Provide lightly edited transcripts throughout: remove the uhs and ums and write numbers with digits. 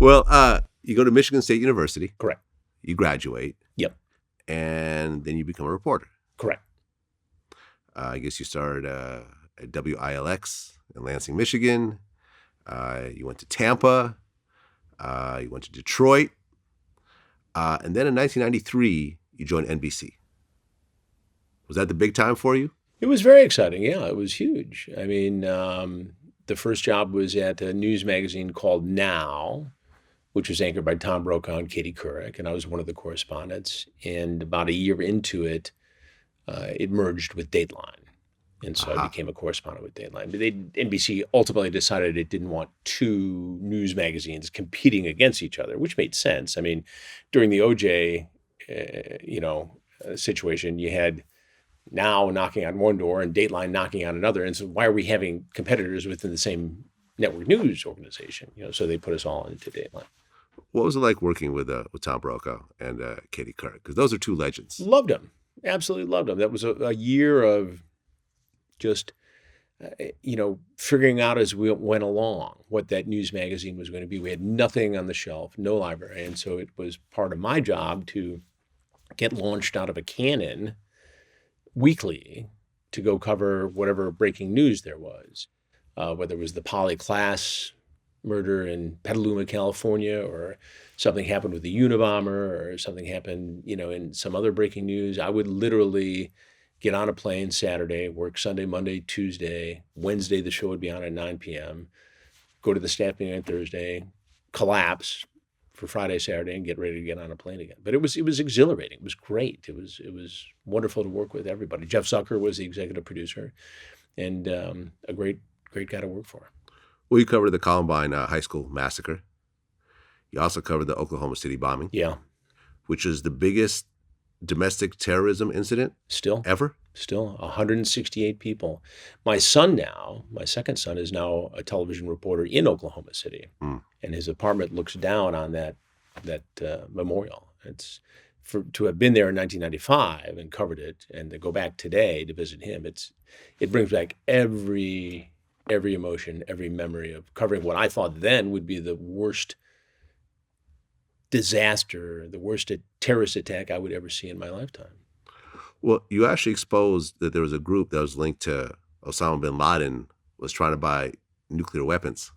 Well, you go to Michigan State University. Correct. You graduate. Yep. And then you become a reporter. Correct. I guess you started at WILX in Lansing, Michigan. You went to Tampa. You went to Detroit. And then in 1993, you joined NBC. Was that the big time for you? It was very exciting. Yeah, it was huge. I mean, the first job was at a news magazine called Now, which was anchored by Tom Brokaw and Katie Couric, and I was one of the correspondents. And about a year into it, it merged with Dateline. And so I became a correspondent with Dateline. But NBC ultimately decided it didn't want two news magazines competing against each other, which made sense. I mean, during the OJ, situation, you had Now knocking on one door and Dateline knocking on another. And so why are we having competitors within the same network news organization? So they put us all into Dateline. What was it like working with Tom Brokaw and Katie Couric? Because those are two legends. Loved them. Absolutely loved them. That was a year of just, figuring out as we went along what that news magazine was going to be. We had nothing on the shelf, no library. And so it was part of my job to get launched out of a cannon weekly to go cover whatever breaking news there was, whether it was the Polly Klaas murder in Petaluma, California, or something happened with the Unabomber, or something happened, in some other breaking news. I would literally get on a plane Saturday, work Sunday, Monday, Tuesday, Wednesday, the show would be on at 9 p.m., go to the staff meeting on Thursday, collapse for Friday, Saturday, and get ready to get on a plane again. But it was exhilarating. It was great. It was wonderful to work with everybody. Jeff Zucker was the executive producer, and a great guy to work for. Well, you covered the Columbine high school massacre. You also covered the Oklahoma City bombing. Yeah. Which is the biggest domestic terrorism incident ever. Still 168 people. My second son is now a television reporter in Oklahoma City, and his apartment looks down on that memorial. It's to have been there in 1995 and covered it, and to go back today to visit him. It brings back every emotion, every memory of covering what I thought then would be the worst disaster, the worst terrorist attack I would ever see in my lifetime. Well, you actually exposed that there was a group that was linked to Osama bin Laden was trying to buy nuclear weapons.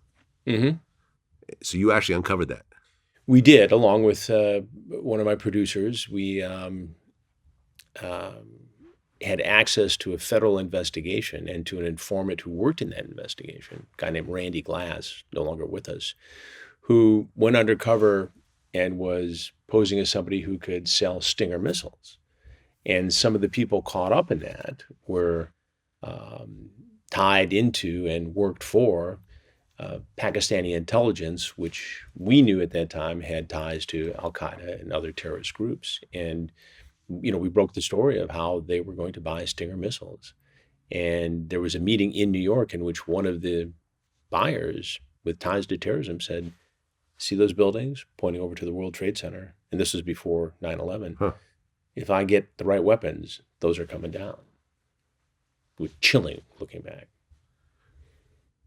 Mm-hmm. So you actually uncovered that. We did, along with one of my producers. We had access to a federal investigation and to an informant who worked in that investigation, a guy named Randy Glass, no longer with us, who went undercover and was posing as somebody who could sell Stinger missiles. And some of the people caught up in that were tied into and worked for Pakistani intelligence, which we knew at that time had ties to Al-Qaeda and other terrorist groups. And, we broke the story of how they were going to buy Stinger missiles. And there was a meeting in New York in which one of the buyers with ties to terrorism said, "See those buildings pointing over to the World Trade Center?" And this was before 9/11. Huh. If I get the right weapons, those are coming down. It was chilling looking back.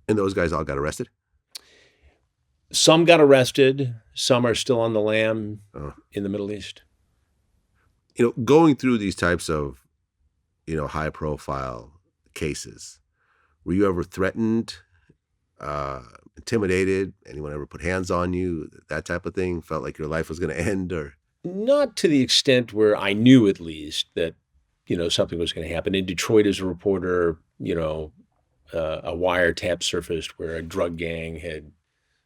And those guys all got arrested? Some got arrested. Some are still on the lam in the Middle East. Going through these types of, high profile cases, were you ever threatened, intimidated? Anyone ever put hands on you? That type of thing? Felt like your life was going to end? Or not to the extent where I knew at least that, something was going to happen. In Detroit as a reporter, a wiretap surfaced where a drug gang had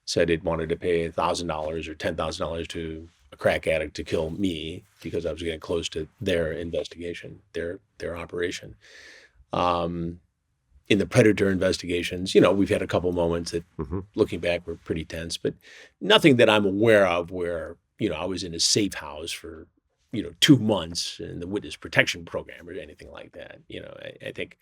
said it wanted to pay $1,000 or $10,000 to a crack addict to kill me because I was getting close to their investigation, their operation. In the Predator investigations, we've had a couple moments that, looking back, were pretty tense, but nothing that I'm aware of where, I was in a safe house for, 2 months in the witness protection program or anything like that. I think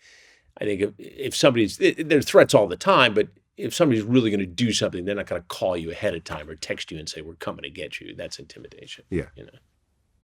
if somebody's, there's threats all the time, but if somebody's really going to do something, they're not going to call you ahead of time or text you and say, "We're coming to get you." That's intimidation. Yeah.